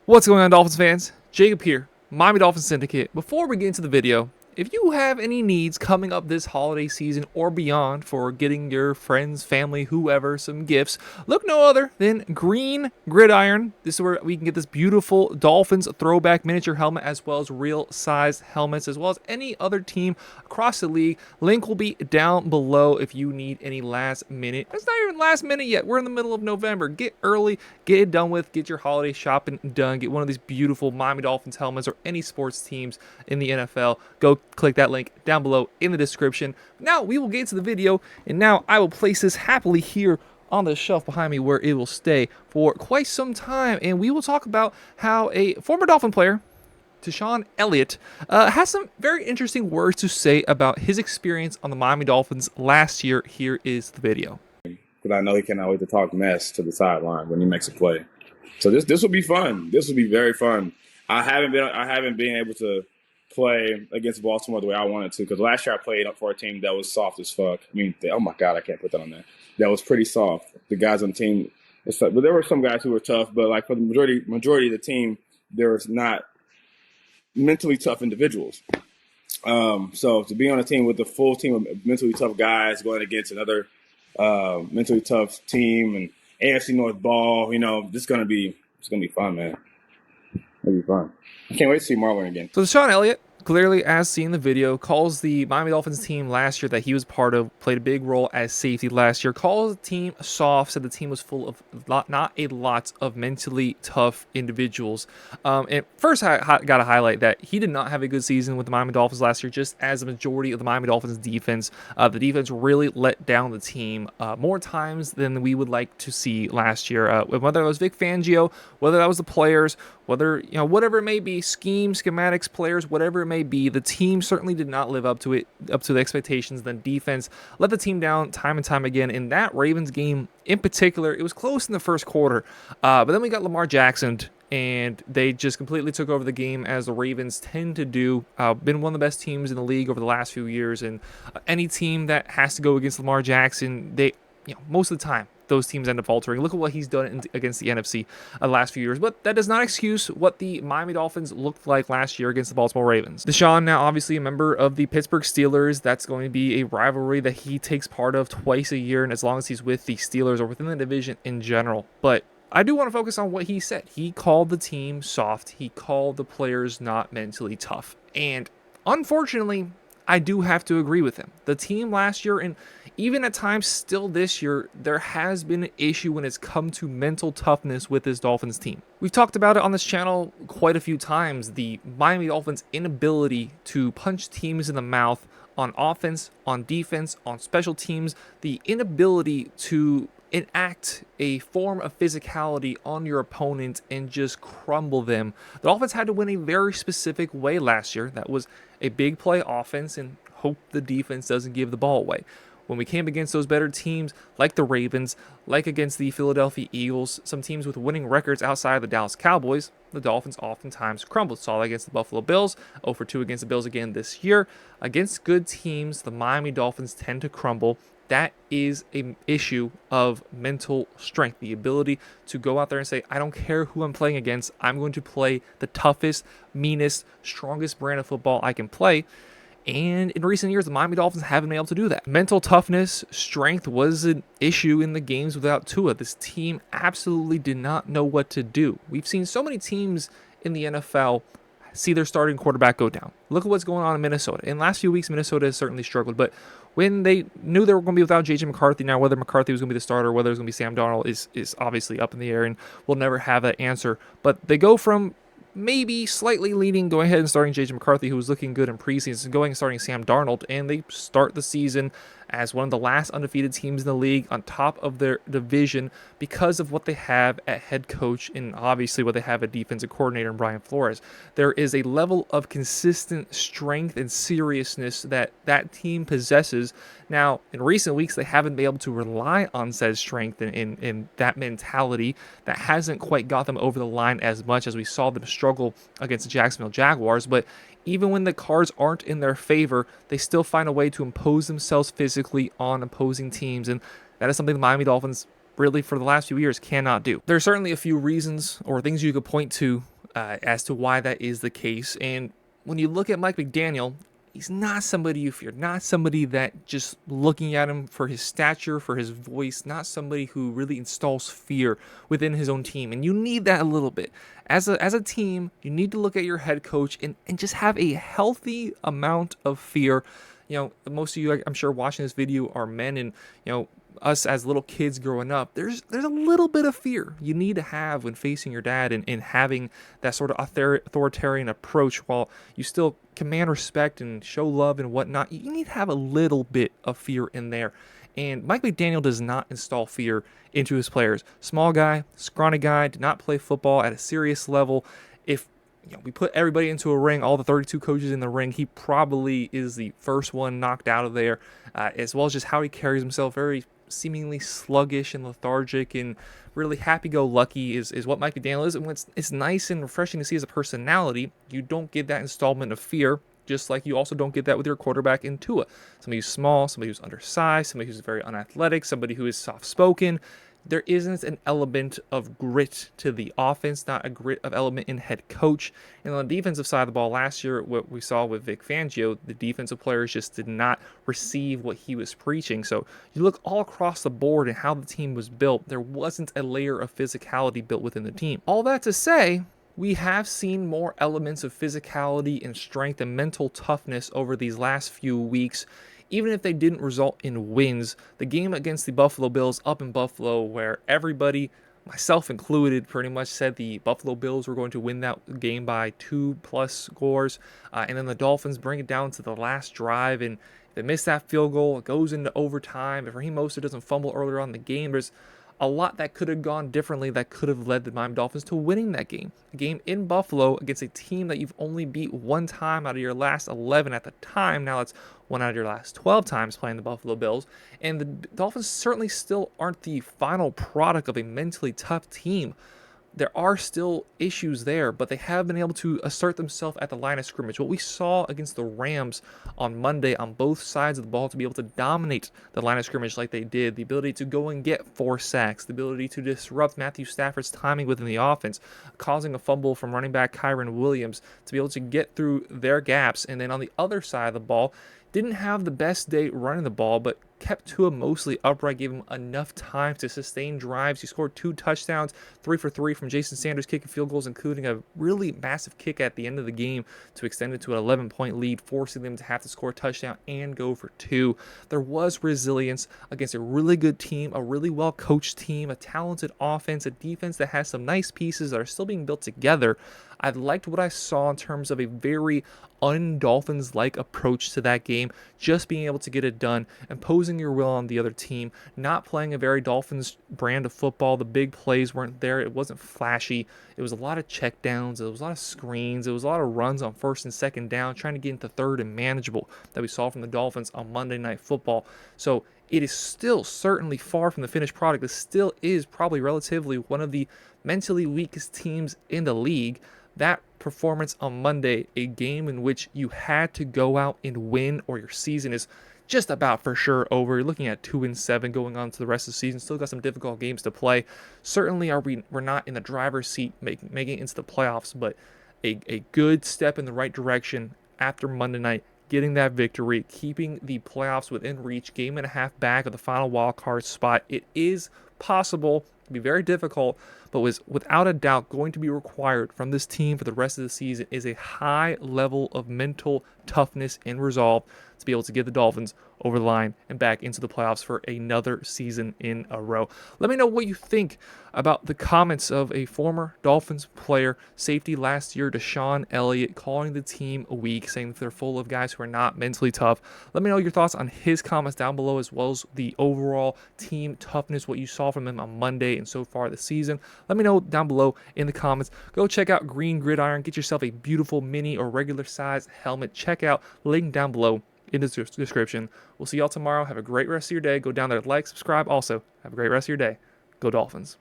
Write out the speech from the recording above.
What's going on, Dolphins fans? Jacob here, Miami Dolphins Syndicate. Before we get into the video, if you have any needs coming up this holiday season or beyond for getting your friends, family, whoever some gifts, look no other than Green Gridiron. This is where we can get this beautiful Dolphins throwback miniature helmet, as well as real size helmets, as well as any other team across the league. Link will be down below if you need any last minute. It's not even last minute yet. We're in the middle of November. Get early, get it done with, get your holiday shopping done, get one of these beautiful Miami Dolphins helmets or any sports teams in the NFL. Go click that link down below in the description. Now we will get to the video, and now I will place this happily here on the shelf behind me where it will stay for quite some time, and we will talk about how a former Dolphin player, Deshon Elliott, has some very interesting words to say about his experience on the Miami Dolphins last year. Here is the video. Because I know he cannot wait to talk mess to the sideline when he makes a play. So this will be fun. This will be very fun. I haven't been able to play against Baltimore the way I wanted to, because last year I played up for a team that was soft as fuck. I mean, oh my God, I can't put that on there. That was pretty soft. The guys on the team, but there were some guys who were tough. But like for the majority of the team, there was not mentally tough individuals. So to be on a team with a full team of mentally tough guys going against another mentally tough team and AFC North ball, it's gonna be fun, man. It'll be fun. I can't wait to see Marlon again. So Deshon Elliott, clearly as seen in the video, calls the Miami Dolphins team last year that he was part of, played a big role as safety last year, calls the team soft, said the team was full of not a lot of mentally tough individuals. And first, I got to highlight that he did not have a good season with the Miami Dolphins last year, just as a majority of the Miami Dolphins defense. The defense really let down the team more times than we would like to see last year. Whether it was Vic Fangio, whether that was the players, whether, whatever it may be, schematics, players, whatever it may be, the team certainly did not live up to the expectations. The defense let the team down time and time again. In that Ravens game in particular, it was close in the first quarter, but then we got Lamar Jackson, and they just completely took over the game, as the Ravens tend to do. Been one of the best teams in the league over the last few years, and any team that has to go against Lamar Jackson, they, most of the time, those teams end up faltering. Look at what he's done against the NFC the last few years. But that does not excuse what the Miami Dolphins looked like last year against the Baltimore Ravens. Deshon, now obviously a member of the Pittsburgh Steelers. That's going to be a rivalry that he takes part of twice a year, and as long as he's with the Steelers or within the division in general. But I do want to focus on what he said. He called the team soft. He called the players not mentally tough. And unfortunately, I do have to agree with him. The team last year, and even at times still this year, there has been an issue when it's come to mental toughness with this Dolphins team. We've talked about it on this channel quite a few times, the Miami Dolphins' inability to punch teams in the mouth on offense, on defense, on special teams, the inability to enact a form of physicality on your opponent and just crumble them. The Dolphins had to win a very specific way last year. That was a big play offense and hope the defense doesn't give the ball away. When we came against those better teams like the Ravens, like against the Philadelphia Eagles, some teams with winning records outside of the Dallas Cowboys, the Dolphins oftentimes crumbled. Saw that against the Buffalo Bills, 0 for 2 against the Bills again this year. Against good teams, the Miami Dolphins tend to crumble. That is an issue of mental strength, the ability to go out there and say, I don't care who I'm playing against, I'm going to play the toughest, meanest, strongest brand of football I can play. And in recent years, the Miami Dolphins haven't been able to do that. Mental toughness, strength was an issue in the games without Tua. This team absolutely did not know what to do. We've seen so many teams in the NFL see their starting quarterback go down. Look at what's going on in Minnesota. In the last few weeks, Minnesota has certainly struggled, but when they knew they were going to be without J.J. McCarthy, now whether McCarthy was going to be the starter or whether it was going to be Sam Darnold is obviously up in the air, and we'll never have that answer. But they go from maybe slightly leading, going ahead and starting J.J. McCarthy, who was looking good in preseason, going and starting Sam Darnold, and they start the season as one of the last undefeated teams in the league on top of their division because of what they have at head coach and obviously what they have at defensive coordinator in Brian Flores. There is a level of consistent strength and seriousness that that team possesses. Now, in recent weeks, they haven't been able to rely on said strength and that mentality. That hasn't quite got them over the line as much as we saw them struggle against the Jacksonville Jaguars, but even when the cards aren't in their favor, they still find a way to impose themselves physically on opposing teams, and that is something the Miami Dolphins really for the last few years cannot do. There are certainly a few reasons or things you could point to as to why that is the case. And when you look at Mike McDaniel, he's not somebody you fear, not somebody that just looking at him for his stature, for his voice, not somebody who really installs fear within his own team. And you need that a little bit. As a team, you need to look at your head coach and just have a healthy amount of fear. Most of you, I'm sure, watching this video are men, and us as little kids growing up, there's a little bit of fear you need to have when facing your dad, and having that sort of authoritarian approach while you still command respect and show love and whatnot. You need to have a little bit of fear in there. And Mike McDaniel does not install fear into his players. Small guy, scrawny guy, did not play football at a serious level. If we put everybody into a ring, all the 32 coaches in the ring, he probably is the first one knocked out of there, as well as just how he carries himself, very seemingly sluggish and lethargic and really happy-go-lucky is what Mike McDaniel is. And it's nice and refreshing to see as a personality. You don't get that installment of fear, just like you also don't get that with your quarterback in Tua. Somebody who's small, somebody who's undersized, somebody who's very unathletic, somebody who is soft-spoken. There isn't an element of grit to the offense, not a grit of element in head coach. And on the defensive side of the ball, last year, what we saw with Vic Fangio, the defensive players just did not receive what he was preaching. So you look all across the board and how the team was built, there wasn't a layer of physicality built within the team. All that to say, we have seen more elements of physicality and strength and mental toughness over these last few weeks. Even if they didn't result in wins, the game against the Buffalo Bills up in Buffalo, where everybody, myself included, pretty much said the Buffalo Bills were going to win that game by 2+ scores, and then the Dolphins bring it down to the last drive, and if they miss that field goal, it goes into overtime. If Raheem Mostert doesn't fumble earlier on in the game, there's a lot that could have gone differently that could have led the Miami Dolphins to winning that game. A game in Buffalo against a team that you've only beat one time out of your last 11 at the time. Now it's one out of your last 12 times playing the Buffalo Bills. And the Dolphins certainly still aren't the final product of a mentally tough team. There are still issues there, but they have been able to assert themselves at the line of scrimmage. What we saw against the Rams on Monday on both sides of the ball, to be able to dominate the line of scrimmage like they did, the ability to go and get 4 sacks, the ability to disrupt Matthew Stafford's timing within the offense, causing a fumble from running back Kyron Williams, to be able to get through their gaps. And then on the other side of the ball, didn't have the best day running the ball, but kept Tua mostly upright, gave him enough time to sustain drives. He scored 2 touchdowns, 3 for 3 from Jason Sanders kicking field goals, including a really massive kick at the end of the game to extend it to an 11-point lead, forcing them to have to score a touchdown and go for 2. There was resilience against a really good team, a really well-coached team, a talented offense, a defense that has some nice pieces that are still being built together. I liked what I saw in terms of a very un-Dolphins-like approach to that game, just being able to get it done, imposing your will on the other team, not playing a very Dolphins brand of football. The big plays weren't there. It wasn't flashy. It was a lot of checkdowns. It was a lot of screens. It was a lot of runs on 1st and 2nd down, trying to get into 3rd and manageable that we saw from the Dolphins on Monday Night Football. So it is still certainly far from the finished product. This still is probably relatively one of the mentally weakest teams in the league. That performance on Monday, a game in which you had to go out and win or your season is just about for sure over. You're looking at 2-7 going on to the rest of the season. Still got some difficult games to play. Certainly we're not in the driver's seat making it into the playoffs, but a good step in the right direction after Monday night, getting that victory, keeping the playoffs within reach, game and a half back of the final wild card spot. It is possible. It'll be very difficult, but was without a doubt going to be required from this team for the rest of the season is a high level of mental toughness and resolve to be able to get the Dolphins over the line and back into the playoffs for another season in a row. Let me know what you think about the comments of a former Dolphins player, safety last year, Deshon Elliott, calling the team weak, saying that they're full of guys who are not mentally tough. Let me know your thoughts on his comments down below, as well as the overall team toughness, what you saw from him on Monday and so far this season. Let me know down below in the comments. Go check out Green Gridiron. Get yourself a beautiful mini or regular size helmet. Check out link down below in the description. We'll see y'all tomorrow. Have a great rest of your day. Go down there, like, subscribe. Also, have a great rest of your day. Go Dolphins.